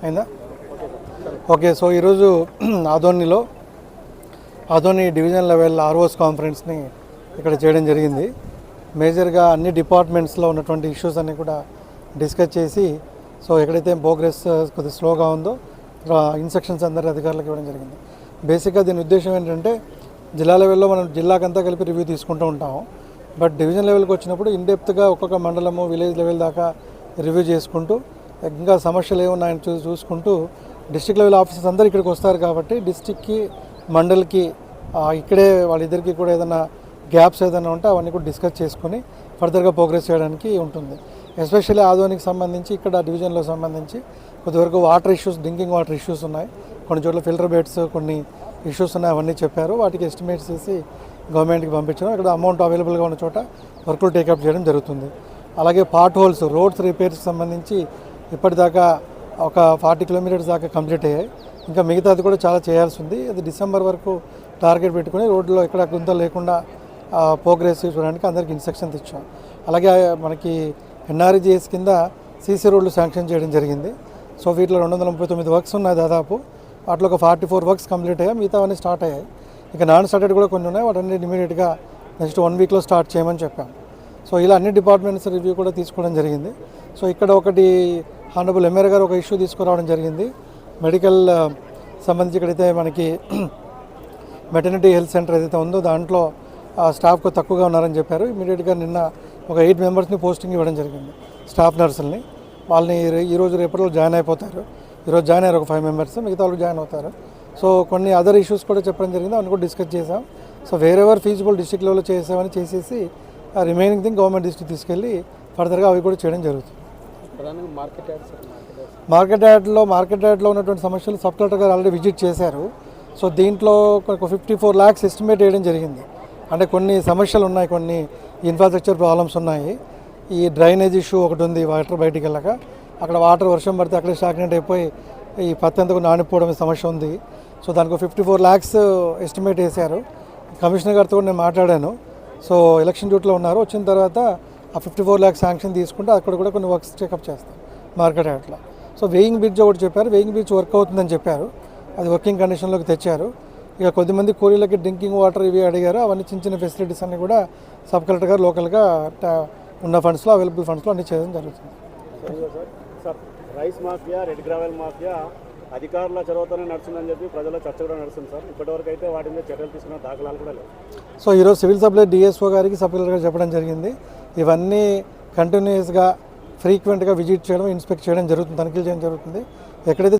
అయిందా? Okay. So ఈరోజు Adoni division level ROs కాన్ఫరెన్స్ని ఇక్కడ చేయడం జరిగింది. మేజర్గా అన్ని డిపార్ట్మెంట్స్లో ఉన్నటువంటి ఇష్యూస్ అన్నీ కూడా డిస్కస్ చేసి, సో ఎక్కడైతే ప్రోగ్రెస్ కొద్దిగా స్లోగా ఉందో ఇన్స్ట్రక్షన్స్ అందరి అధికారులకు ఇవ్వడం జరిగింది. బేసిక్గా దీని ఉద్దేశం ఏంటంటే, జిల్లా లెవెల్లో మనం జిల్లాకంతా కలిపి రివ్యూ తీసుకుంటూ ఉంటాము. బట్ డివిజన్ లెవెల్కి వచ్చినప్పుడు ఇన్డెప్త్గా ఒక్కొక్క మండలము, విలేజ్ లెవెల్ దాకా రివ్యూ చేసుకుంటూ, ఇంకా సమస్యలు ఏమున్నాయని చూసుకుంటూ డిస్ట్రిక్ట్ లెవెల్ ఆఫీసర్స్ అందరూ ఇక్కడికి వస్తారు కాబట్టి డిస్ట్రిక్ట్కి, మండల్కి ఇక్కడే వాళ్ళిద్దరికీ కూడా ఏదైనా గ్యాప్స్ ఏదైనా ఉంటే అవన్నీ కూడా డిస్కస్ చేసుకొని ఫర్దర్గా ప్రోగ్రెస్ చేయడానికి ఉంటుంది. ఎస్పెషల్లీ ఆదోనికి సంబంధించి ఇక్కడ డివిజన్లో సంబంధించి కొద్దివరకు water issues, drinking water issues ఉన్నాయి. కొన్ని చోట్ల ఫిల్టర్ బెడ్స్ కొన్ని ఇష్యూస్ ఉన్నాయి, అవన్నీ చెప్పారు. వాటికి ఎస్టిమేట్స్ చేసి గవర్నమెంట్కి పంపించడం, ఇక్కడ అమౌంట్ అవైలబుల్గా ఉన్న చోట వర్కులు టేకప్ చేయడం జరుగుతుంది. అలాగే పార్ట్ హోల్స్, రోడ్స్ రిపేర్స్కి సంబంధించి ఇప్పటిదాకా ఒక 40 కిలోమీటర్స్ దాకా కంప్లీట్ అయ్యాయి. ఇంకా మిగతాది కూడా చాలా చేయాల్సి ఉంది. అది డిసెంబర్ వరకు టార్గెట్ పెట్టుకుని రోడ్లో ఎక్కడ గుంతలు లేకుండా ప్రోగ్రెస్ చూడడానికి అందరికీ ఇన్స్ట్రక్షన్స్ ఇచ్చాం. అలాగే మనకి ఎన్ఆర్జీఎస్ కింద సీసీ రోడ్లు శాంక్షన్ చేయడం జరిగింది. సో వీటిలో 239 వర్క్స్ ఉన్నాయి దాదాపు. వాటిలో ఒక 44 వర్క్స్ కంప్లీట్ అయ్యాయి, మిగతా అవన్నీ స్టార్ట్ అయ్యాయి. ఇక నాన్ స్టార్టెడ్ కూడా కొన్ని ఉన్నాయి, వాటన్ని ఇమీడియట్గా నెక్స్ట్ 1 వీక్లో స్టార్ట్ చేయమని చెప్పాం. సో ఇలా అన్ని డిపార్ట్మెంట్స్ రివ్యూ కూడా తీసుకోవడం జరిగింది. సో ఇక్కడ ఒకటి హానరబుల్ ఎమ్మెల్యే గారు ఒక ఇష్యూ తీసుకురావడం జరిగింది. మెడికల్ సంబంధించి ఇక్కడైతే మనకి మెటర్నిటీ హెల్త్ సెంటర్ ఏదైతే ఉందో దాంట్లో స్టాఫ్ తక్కువగా ఉన్నారని చెప్పారు. ఇమీడియట్గా నిన్న ఒక 8 మెంబర్స్ని పోస్టింగ్ ఇవ్వడం జరిగింది, స్టాఫ్ నర్సుల్ని. వాళ్ళని ఈరోజు రేపటిలో జాయిన్ అయిపోతారు. ఈరోజు జాయిన్ అయ్యారు ఒక 5 మెంబర్స్, మిగతా వాళ్ళు జాయిన్ అవుతారు. సో కొన్ని అదర్ ఇష్యూస్ కూడా చెప్పడం జరిగింది, అవన్నీ కూడా డిస్కస్ చేసాం. సో వేరెవర్ ఫీజిబుల్ డిస్ట్రిక్ట్ లెవెల్లో చేసామని చేసేసి రిమైనింగ్ థింగ్ గవర్నమెంట్ డిస్ట్రిక్ట్ తీసుకెళ్ళి ఫర్దర్గా అవి కూడా చేయడం జరుగుతుంది. మార్కెట్ యార్డ్లో ఉన్నటువంటి సమస్యలు సబ్ కలెక్టర్ గారు ఆల్రెడీ విజిట్ చేశారు. సో దీంట్లో ఒక 54 lakhs ఎస్టిమేట్ వేయడం జరిగింది. అంటే కొన్ని సమస్యలు ఉన్నాయి, కొన్ని ఇన్ఫ్రాస్ట్రక్చర్ ప్రాబ్లమ్స్ ఉన్నాయి. ఈ డ్రైనేజ్ ఇష్యూ ఒకటి ఉంది, వాటర్ బయటికి వెళ్ళక అక్కడ వాటర్ వర్షం పడితే అక్కడే స్టాగ్నెంట్ అయిపోయి ఈ పత్తి అంతకు నానిపోవడం సమస్య ఉంది. సో దానికి 54 lakhs ఎస్టిమేట్ వేశారు. కమిషనర్ గారితో కూడా నేను మాట్లాడాను. సో ఎలక్షన్ డ్యూటీలో ఉన్నారు, వచ్చిన తర్వాత ఆ 54 lakhs శాంక్షన్ తీసుకుంటే అక్కడ కూడా కొన్ని వర్క్స్ చెకప్ చేస్తాం మార్కెట్ యార్డ్లో. సో వేయింగ్ బ్రిడ్జ్ ఒకటి చెప్పారు, వేయింగ్ బ్రిడ్జ్ వర్క్ అవుతుందని చెప్పారు, అది వర్కింగ్ కండిషన్లోకి తెచ్చారు. ఇక కొద్దిమంది కూలీలకి డ్రింకింగ్ వాటర్ ఇవి అడిగారు, అవన్నీ చిన్న చిన్న ఫెసిలిటీస్ అన్నీ కూడా సబ్ కలెక్టర్ గారు లోకల్గా ఉన్న ఫండ్స్లో, అవైలబుల్ ఫండ్స్లో అన్నీ చేయడం జరుగుతుంది. Rice mafia, red gravel mafia అధికారుల చొరవతోనే నడుస్తుందని చెప్పి ప్రజల చర్చ కూడా నడుస్తుంది సార్. ఇప్పటివరకు అయితే వాటి మీద చర్యలు తీసుకున్న దాఖలాలు కూడా లేవు. సో ఈరోజు సివిల్ సప్లై డిఎస్ఓ గారికి సబ్ కలెక్టర్ గారు చెప్పడం జరిగింది. ఇవన్నీ కంటిన్యూస్గా ఫ్రీక్వెంట్గా విజిట్ చేయడం, ఇన్స్పెక్ట్ చేయడం జరుగుతుంది, తనిఖీలు చేయడం జరుగుతుంది. ఎక్కడైతే